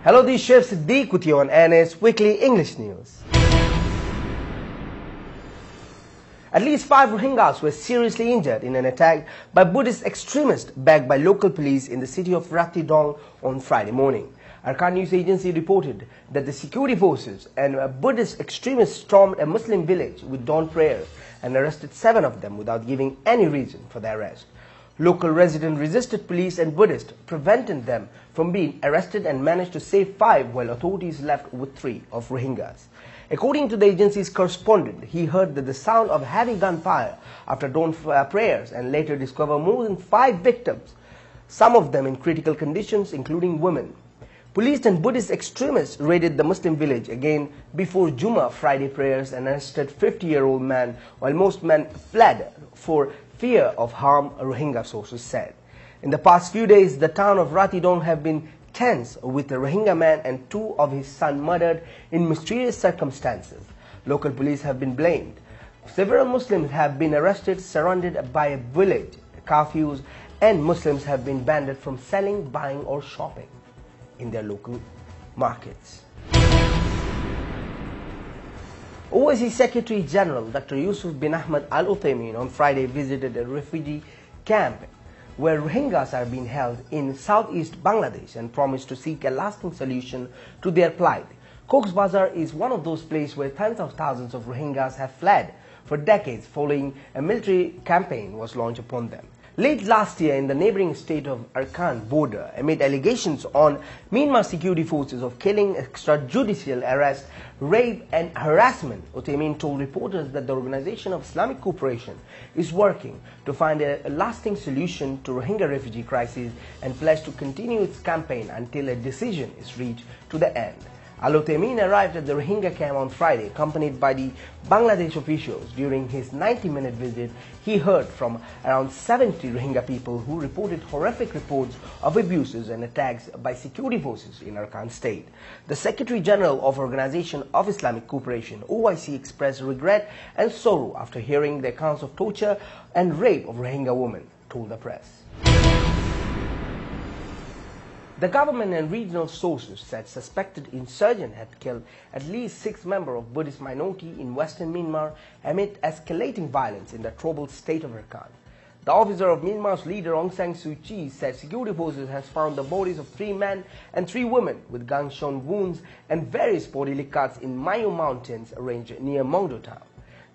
Hello, this is Chef Siddiq with you on NS Weekly English News. At least 5 Rohingyas were seriously injured in an attack by Buddhist extremists backed by local police in the city of Ratidong on Friday morning. Arkan News Agency reported that the security forces and Buddhist extremists stormed a Muslim village with dawn prayers and arrested 7 of them without giving any reason for the arrest. Local residents resisted police and Buddhists, preventing them from being arrested and managed to save 5 while authorities left with 3 of Rohingyas. According to the agency's correspondent, he heard the sound of heavy gunfire after dawn prayers and later discovered more than 5 victims, some of them in critical conditions, including women. Police and Buddhist extremists raided the Muslim village again before Jummah Friday prayers and arrested a 50-year-old man, while most men fled for fear of harm, Rohingya sources said. In the past few days, the town of Ratidong have been tense, with a Rohingya man and 2 of his sons murdered in mysterious circumstances. Local police have been blamed. Several Muslims have been arrested, surrounded by a village, curfews, and Muslims have been banned from selling, buying or shopping in their local markets. OIC Secretary General Dr. Yusuf bin Ahmad Al Uthaymeen on Friday visited a refugee camp where Rohingyas are being held in southeast Bangladesh and promised to seek a lasting solution to their plight. Cox's Bazar is one of those places where tens of thousands of Rohingyas have fled for decades following a military campaign was launched upon them. Late last year in the neighboring state of Arakan border, amid allegations on Myanmar security forces of killing, extrajudicial arrest, rape and harassment, Uthaymeen told reporters that the Organization of Islamic Cooperation is working to find a lasting solution to Rohingya refugee crisis and pledged to continue its campaign until a decision is reached to the end. Al Uthaymeen arrived at the Rohingya camp on Friday, accompanied by the Bangladesh officials. During his 90-minute visit, he heard from around 70 Rohingya people who reported horrific reports of abuses and attacks by security forces in Arakan state. The Secretary General of Organization of Islamic Cooperation, OIC, expressed regret and sorrow after hearing the accounts of torture and rape of Rohingya women, told the press. The government and regional sources said suspected insurgents had killed at least 6 members of Buddhist minority in western Myanmar amid escalating violence in the troubled state of Rakhine. The officer of Myanmar's leader Aung San Suu Kyi said security forces has found the bodies of 3 men and 3 women with gunshot wounds and various bodily cuts in Mayo Mountains range near Mongdo town.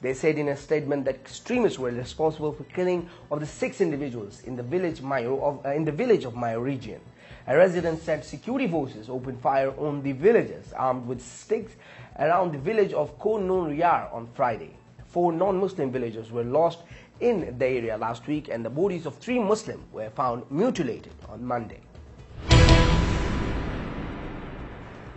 They said in a statement that extremists were responsible for killing of the 6 individuals in the village of Mayo region. A resident said security forces opened fire on the villagers armed with sticks around the village of Ko Non Yar on Friday. 4 non-Muslim villagers were lost in the area last week and the bodies of 3 Muslims were found mutilated on Monday.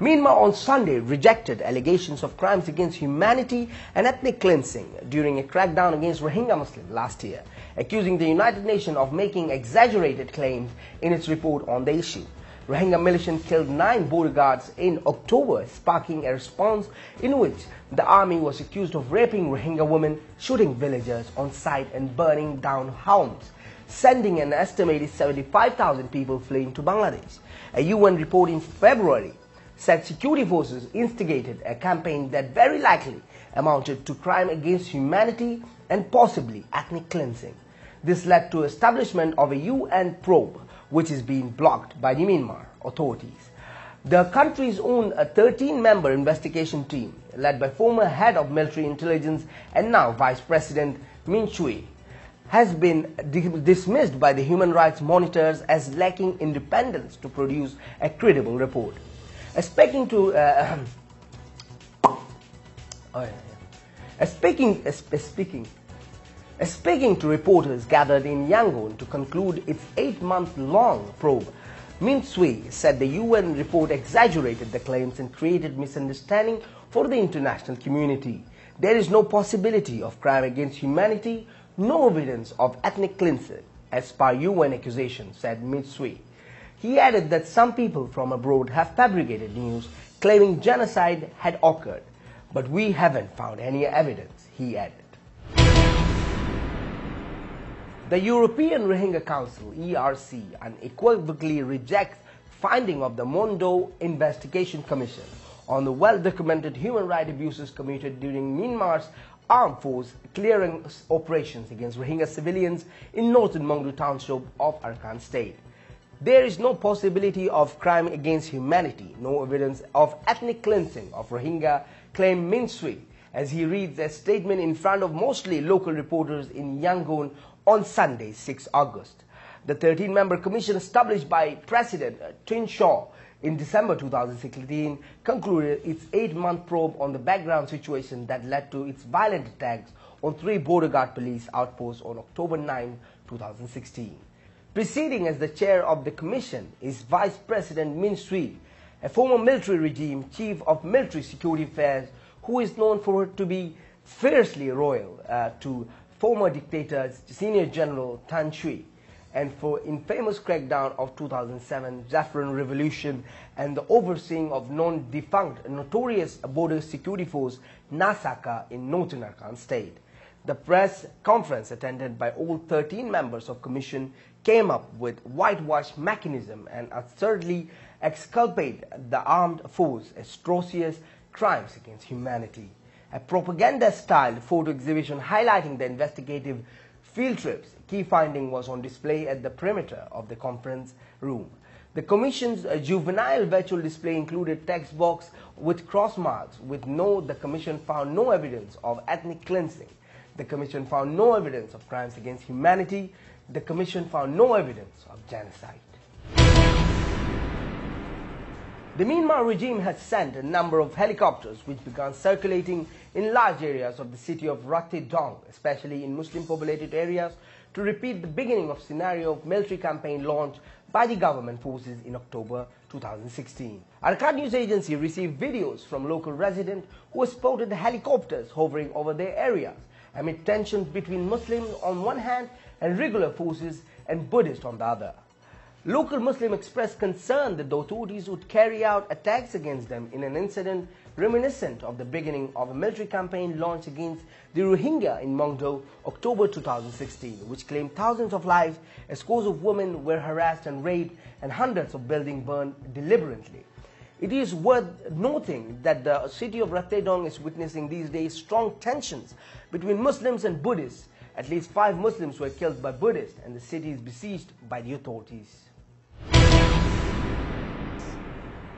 Myanmar on Sunday rejected allegations of crimes against humanity and ethnic cleansing during a crackdown against Rohingya Muslims last year, accusing the United Nations of making exaggerated claims in its report on the issue. Rohingya militias killed 9 border guards in October, sparking a response in which the army was accused of raping Rohingya women, shooting villagers on sight and burning down homes, sending an estimated 75,000 people fleeing to Bangladesh. A UN report in February said security forces instigated a campaign that very likely amounted to crime against humanity and possibly ethnic cleansing. This led to establishment of a UN probe, which is being blocked by the Myanmar authorities. The country's own 13-member investigation team, led by former head of military intelligence and now Vice President Min Chui, has been dismissed by the human rights monitors as lacking independence to produce a credible report. Speaking to reporters gathered in Yangon to conclude its 8-month-long probe, Min Chui said the UN report exaggerated the claims and created misunderstanding for the international community. There is no possibility of crime against humanity, no evidence of ethnic cleansing, as per UN accusation, said Min Chui. He added that some people from abroad have fabricated news claiming genocide had occurred, but we haven't found any evidence, he added. The European Rohingya Council, ERC, unequivocally rejects finding of the Mondo Investigation Commission on the well-documented human rights abuses committed during Myanmar's armed force clearance operations against Rohingya civilians in northern Mongdo township of Arakan state. There is no possibility of crime against humanity, no evidence of ethnic cleansing of Rohingya, claimed Min Sui, as he reads a statement in front of mostly local reporters in Yangon on Sunday, 6 August. The 13-member commission established by President Tin Shaw in December 2016 concluded its 8-month probe on the background situation that led to its violent attacks on 3 border guard police outposts on October 9, 2016. Preceding as the chair of the commission is Vice President Min Sui, a former military regime chief of military security affairs who is known for to be fiercely loyal to former dictator Senior General Tan Shui, and for infamous crackdown of 2007 Saffron Revolution and the overseeing of non-defunct notorious border security force Nasaka in northern Arakan state. The press conference attended by all 13 members of commission came up with whitewash mechanism and absurdly exculpate the armed force as atrocious crimes against humanity. A propaganda-style photo exhibition highlighting the investigative field trips key finding was on display at the perimeter of the conference room. The Commission's juvenile virtual display included text box with cross marks the Commission found no evidence of ethnic cleansing. The Commission found no evidence of crimes against humanity. The Commission found no evidence of genocide. The Myanmar regime has sent a number of helicopters which began circulating in large areas of the city of Rathai Dong, especially in Muslim-populated areas, to repeat the beginning of scenario of military campaign launched by the government forces in October 2016. Arakan News Agency received videos from local residents who spotted the helicopters hovering over their areas amid tensions between Muslims on one hand and regular forces and Buddhists on the other. Local Muslims expressed concern that the authorities would carry out attacks against them in an incident reminiscent of the beginning of a military campaign launched against the Rohingya in Mongdo, October 2016, which claimed thousands of lives, a score of women were harassed and raped, and hundreds of buildings burned deliberately. It is worth noting that the city of Rathai Dong is witnessing these days strong tensions between Muslims and Buddhists. At least 5 Muslims were killed by Buddhists, and the city is besieged by the authorities.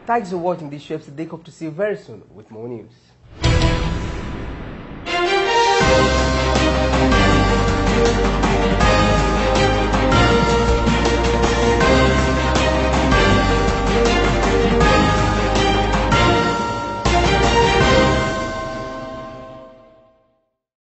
Thanks for watching these shows. They hope to see you very soon with more news.